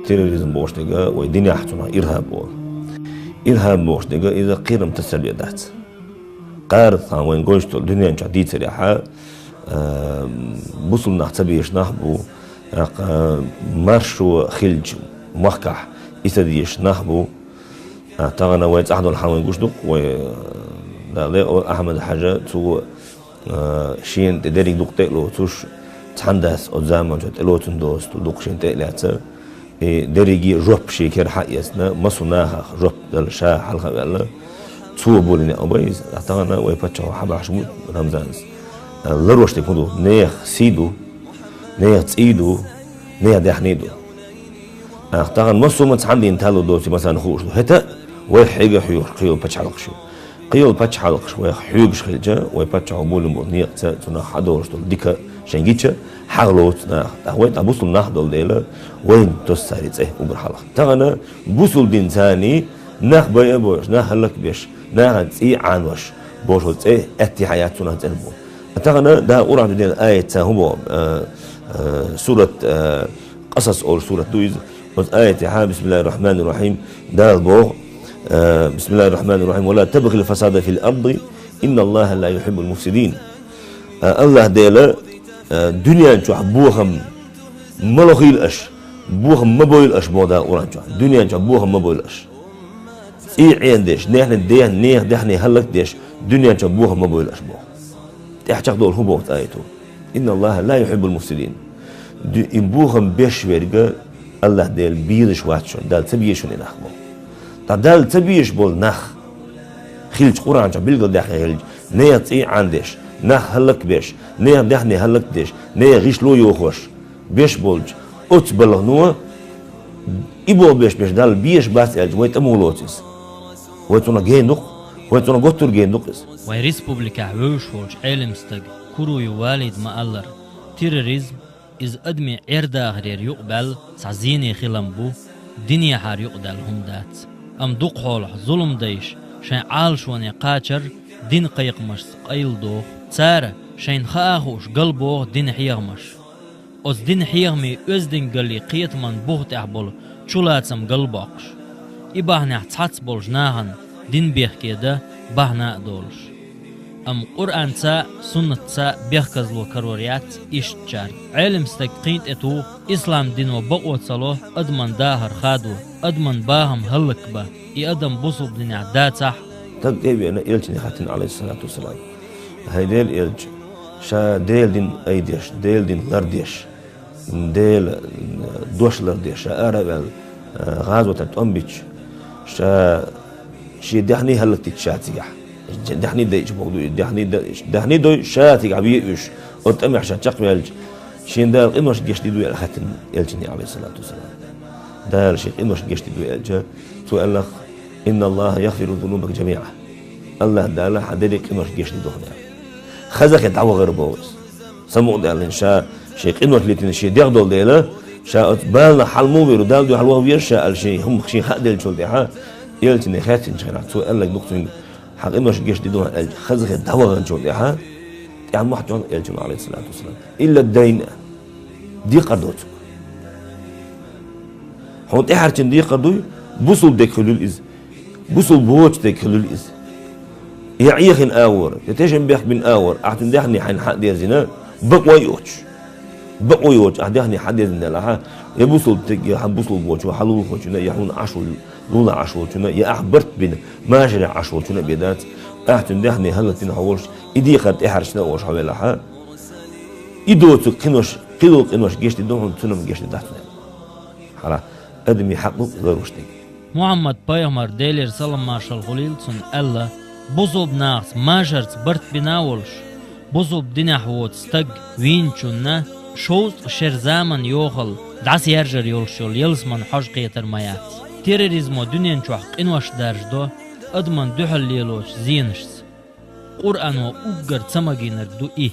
terrorizm boşluğa ve dünya hatuna irhab ol. İrhab boşluğa إذا قيرم تسربيات. قارث وين قوشتو الدنيا جديد سريحة بوصل نحتبيش نحبو مارشو خلج محكح إسديش نحبو تاغنا ويت أحد الحوين قوشتو و لا أحمد حاجة تو شين تدري دوق تقلو توش تحندس قدام تقلو تندوس دوق شين تقلاتها دريجي رب شيكر حقيسنا مصناها رب الشاه حلقة بالله تو بولني أبيز أعتقنا ويبتشوا حبا عشمود رمزانس لروش تكونوا نيخ سيدو نيخ تسيدو نيخ دحنيدو أعتقد مصومة عندي انتهلوا دوسي مثلا خوش هتا ويحيق حيور قيول بتش حلقشو قيول بتش حلقش ويحيقش خلجا ويبتشوا بولن نيخ تنا حدورش ديكا شنجيتشا حغلوتنا وين تبوصل نهضل ديلا وين تساريت إيه وبرحلق تغنا بوصل دين ثاني نخ بيا بوش نخ هلك بيش نخ تسي عنوش بوش إيه أتي حياتنا تنبو تغنا ده أورا دين آية هو سورة قصص أو سورة دويز آية بسم الله الرحمن الرحيم ده البوغ بسم الله الرحمن الرحيم ولا تبغي الفساد في الأرض إن الله لا يحب المفسدين الله ديلا دنيا نشوف بوهم ملخيل أش بوهم ما بويل أش مودا أورانجا دنيا نشوف بوهم ما بويل أش إيه عندش نحن نيه دحني هلك ديش دنيا نشوف بوهم ما بويل أش بو تحتاج دول هو بوت آيته إن الله لا يحب المفسدين إن بوهم بيش ورجع الله ديل بيلش واتشون دال تبيشون ينخبو دال تبيش بول نخ خيلج قرانجا بيلقى دحني خيلج نيه تي عندش نه هلك بيش نه دحني هلك ديش نه غيش لو يوخوش بيش بولج أت بلغنوا إبو بيش دال بيش بس الج ويت أمولوتس ويتونا جيندق ويتونا قطر جيندقس وي ريسبوبليكا ويشولج علمستق كرو يوالد ما ألر تيروريزم إز أدمي عردا غير يقبل سعزيني خلمبو دنيا حار يقدل هم دات أم دوق حولح ظلم ديش شان عالشوني قاتشر دين قيقمش قيل دوخ تسارة شين خاخوش قلبوغ دين حيغمش أز دين حيغمي أز دين قلي قيت من بوغت أحبول چولاتسم قلبوغش إباهنا تحتس بولج ناهن دين بيخ كيدا باهنا دولش أم قرآن تا سنة تا بيخكزلو كروريات إشت جار علم ستقينت اتو إسلام دينو بقوة صلو أدمن داهر خادو أدمن باهم هلك با إي أدم بصوب دين عداتح تقديبي أنا إلجني حتن عليه الصلاة والسلام هيديل إلج شا ديل دين أيديش ديل دين لرديش ديل دوش لرديش شا أرابل غازوة تأمبيش شا شي دحني هلك تتشاتيح دحني ديش بوغدو دحني دو شاتيح عبيئوش وتأمح شا تقمي إلج شين دال إنوش جيش ديدو يا حتن إلجني عليه الصلاة والسلام دال شيخ إنوش جيش ديدو يا إلجا سؤال لك إن الله يغفر ذنوبك جميعا الله دالا حددك إنوش جيش دي دخنا خزق يدعوه غير بوز سمو دال إن شاء شيخ إنوش لتين شي ديغدول ديلا شاء أتبالنا حلمو بيرو دال دو حلوه ويرشا الشي هم شي خاق ديل شول ديها يلتني خاتن شغنا سؤال لك دكتور حق إنوش جيش دي دخنا خزق يدعوه غير شول ديها يعني واحد جون يلجن عليه الصلاة والسلام إلا الدين دي قردوت هون إحرتين دي قردوي بوصل ديك خلول إز بوصل بوش ديك خلول إز يعيخن آور يتجن بيخ من آور أعتن دهني حين حق دير زنا بقوى يوش أعتني حق دير زنا لها يبوصل تك يحبوصل بوش وحلول بوش يحون عشول لولا عشول شنا يأحبرت بين ماجري عشول شنا بيدات أعتن دهني هلا تنحولش إدي قد إحرشنا وش حوالها إدوتو قنوش جيش تدوهم تنم جيش تحتنا حلا أدمي حقوق غيروش تك محمد بايغمر ديلير سلام مارشال غليل سن ألا بوزوب ناس ماجرت برت بناولش بوزوب دينا حوت ستق وين چونا شوز شر زامن يوخل دعس يرجر يولشول يلسمن حج قيتر مايات تيروريزمو دنيان چوح قنوش درجدو أدمن دوحل ليلوش زينشس قرآنو أقر تسمجينر دو إيه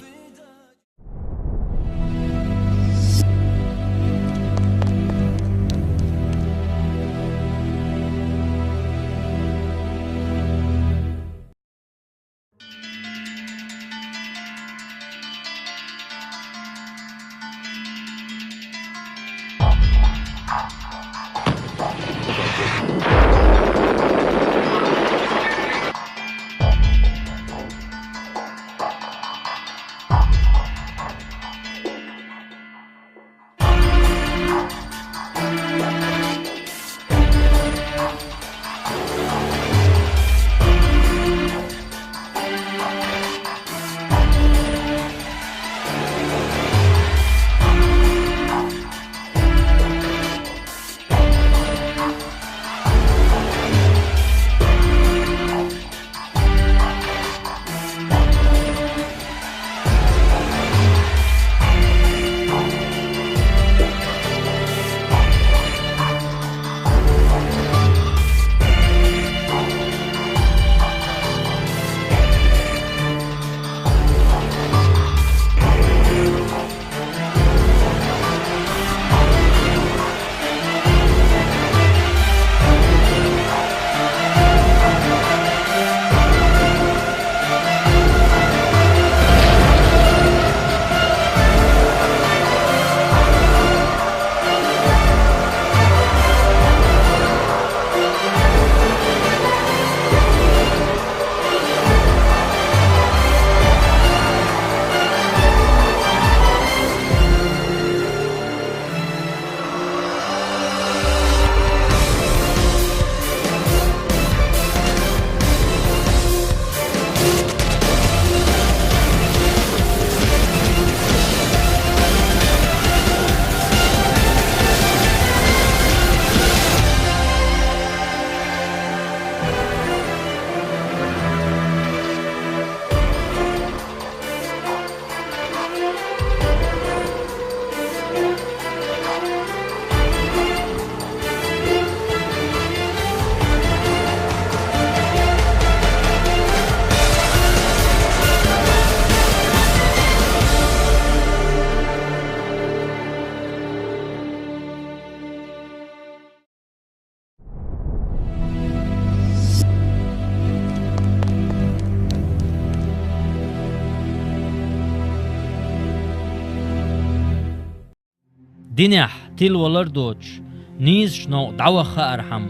دينح تيل ولردوش نيز شنو دعوة خارحم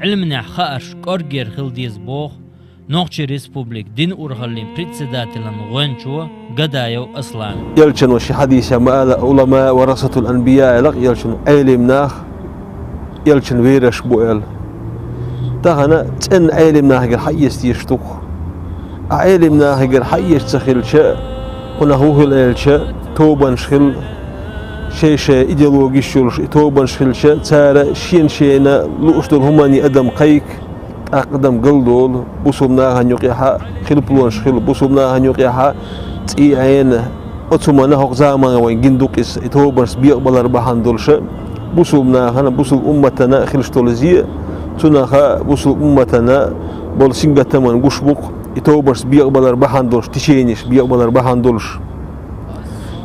علمنا خارش كورجير خلديز بوخ نوخشي ريسبوبليك دين أورهالين بريتسداتلن غنشو قدايو أصلان يلشن وشي حديث مآل علماء ورثة الأنبياء لق يلشن علمناه يلشن ويرش بوئل تهنا تن علمناه غير حيست يشتوك علمناه غير حيست تخيل شاء ونهوه الالشاء توبا شخل شيء إيديولوجي شول توبا شخل شاء تارا شينا لوشتل هماني أدم قيك أقدم قلدول بوسومنا هنيوقيها خلبلون شخل بوسومنا هنيوقيها تي عين أتسمى نهق زمان وين جندوكس توبا بيقبل أربعان دولش بوسومنا هنا بوسل أمتنا خلشتولزية تناها بوسل أمتنا بول سنجة تمن قشبوك توبا بيقبل أربعان دولش تشينيش بيقبل أربعان دولش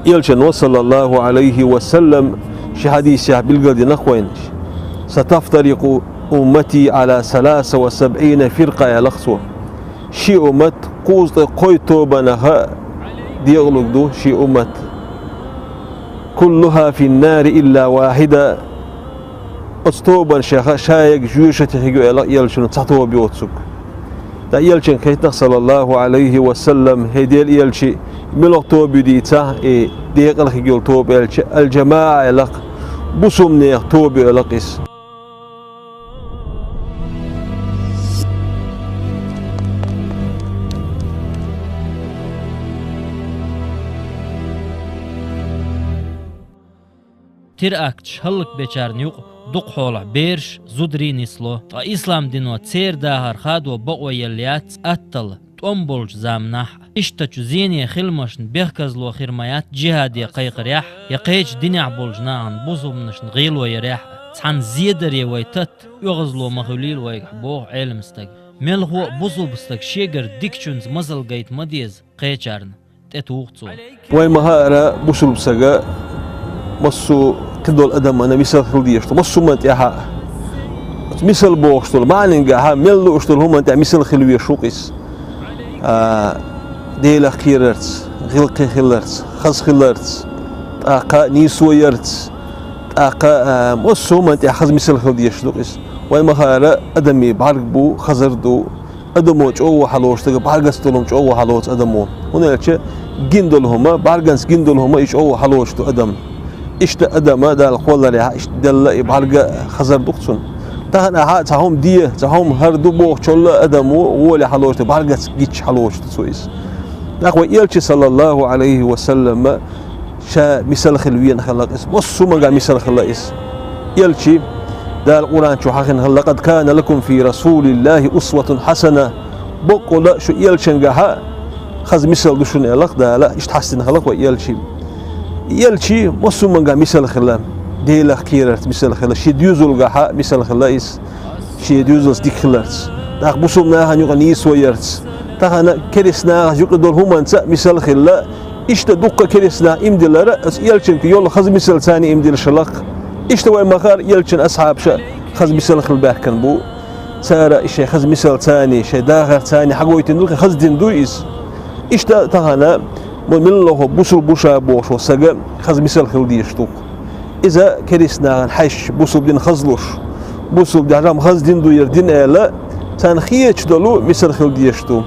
يلشن وصلى الله عليه وسلم شي حديث بالقد نخوين ستفترق أمتي على 73 فرقة يا لخصو شي أمت قوز قوي توبنها ديغلق دو شي أمت كلها في النار إلا واحدة أستوبن شايق جوشة هيجو يلشن تحتوى بيوتسك دا يلشن كيتنا صلى الله عليه وسلم هيديل يلشي ملوك توبي ديتا ديقل خيجول توبي الجماعة لق بسومني توبي لقيس تيرأكتش هلك بيچار نيوق دوق حولح بيرش زودري نسلو تا إسلام دينو تسير داهر خادو بقوى يليات أتل تنبولج زامناح اشتاچو زيني خلمشن بيخكزلو خيرمايات جهادي قيقريح يقيج دينيع بولجناهن بوزومنشن غيلو يريح تحن زيدر ويتت يغزلو مخوليل ويحبوه علمستك ملغو بوزو بستك شيگر ديكچونز مزل قيت مديز قيچارن تتوغتسو ويمهارا بوسل بسقا مصو كدول أدم أنا مثال خلديشتو مصو ما تيها مثال بوغشتو ما ننجاها ملو اشتو هم أنت مثال خلوية شوقيس ديلا خيرتس غلق خيرتس خز خيرتس أقا نيسويرتس أقا مصو ما أنت خز مثال خلديشتوقيس ويمهارا أدمي بعرقبو خزردو أدمو جوا حلوشتو بعرقستولهم جوا حلوش أدمو هنا لك جندول هما بعرقنس جندول هما إيش جوا حلوشتو أدم إشت أدم هذا القول اللي إشت دل بعرق خزر دكتون تهنا تهم ديه تهم هردو بوخ شل أدم هو اللي حلوش بعرق جيتش حلوش تسويس نقول يلشي صلى الله عليه وسلم شا مثال خلويا خلق اسم وصو ما قال مثال خلق اسم يلشي دا القرآن شو حقن لقد كان لكم في رسول الله أسوة حسنة بقول شو يلشن جها خذ مثال دشون يلق دا لا إشت حسن خلق يلشي وصو ما قال مثال خلام ديلا خيرت مثال خلا شي ديوزل جها مثال خلايس شي ديوزل ديك خلرت دا بوسومنا هنيو غنيس ويرت تهنا كريسنا يقدر هم أنت مثال خلا إشت دقة كريسنا إمدلرا يلشن يلا خذ مثال ثاني إمدل شلق إشتوى مخار يلشن أصحاب شا خذ مثال خلباه كان بو سارة إشي خذ مثال ثاني شي داخر ثاني حقوي تندوك خذ دندويس إشتا تهنا من الله بوصل بوشا بوش وسجى خذ مثال خلدي يشتوك إذا كريسنا حش بوصل بدين خزلوش بوصل بدين خذ دندو يردين آلا تنخيش دلو مثال خلدي يشتو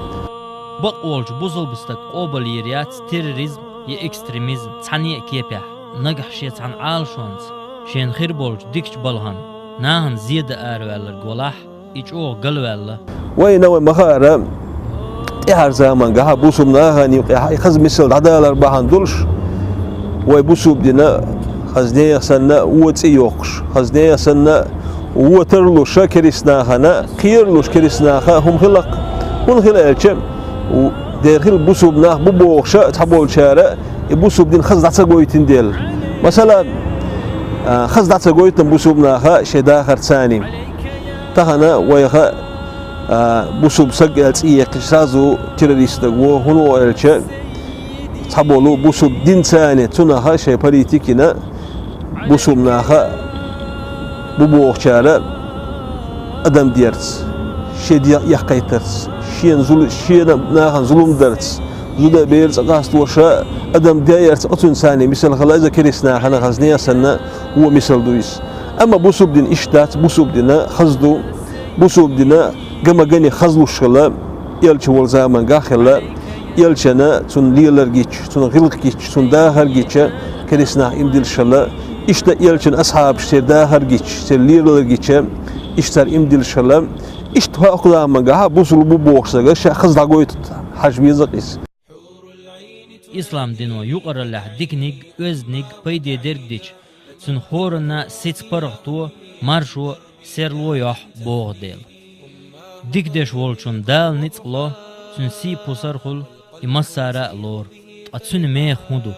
بقولج بوصل بستك قوبل يريات تيروريزم يا إكستريميزم تعني كيبيح نجح شيء عن عالشونز شين خير بولج ديكش بالهن ناهن زيادة آروالر قولاح إيجو قلوالا وينوي مخارا إحار زمان قها بوسوم ناهن يخز مثل عدالر باهن دولش ويبوسو بدنا خزنية سنة وتيوقش خزنية سنة وترلوش كريسناهنا خيرلوش كريسناها هم خلق هم خلق وداخل بوسو بناه ببوغش تحبول شارع يبوسو بدين خز دعسقويتين ديل مثلا خز دعسقويتن بوسو بناها شي داخر ثاني تهنا ويخا بوسو بسق تسيه قشازو تيروريست وهنو الشا تحبولو بوسو بدين ثاني تناها شي بوليتيكنا بوسو بناها ببوغ شارع ادم ديرتس شي دي يحقيترس شي ناهن ظلم درتس زودا بيرز قاست وشا ادم دايرت اتون ثاني مثل خلاص كريسنا خنا خزنيه سنه هو مثل دويس أما بوسوب دين إشتات بوسوب دينا خزدو بوسوب دينا جما جني خزلو شغلة يلش والزمان جاخلة يلشنا تون ليلر جيتش تون غلق جيتش تون داهر جيتش كريسنا إمدل شلا إشتا يلشن أصحاب شتر داهر جيتش شتر ليلر جيتش إشتر إمدل شلا إشتها أقلام مجاها بوسلو بوبوكسا شا خزلا قويت حجم يزقيس İslam dino yuqarılah diknig, öznig, payde dergdiç. Sun horuna sits paraqtu, marşu serloyah boğdel. Dikdeş volçun dal nitslo, sun si pusarhul, imassara lor. Atsun meh mudu.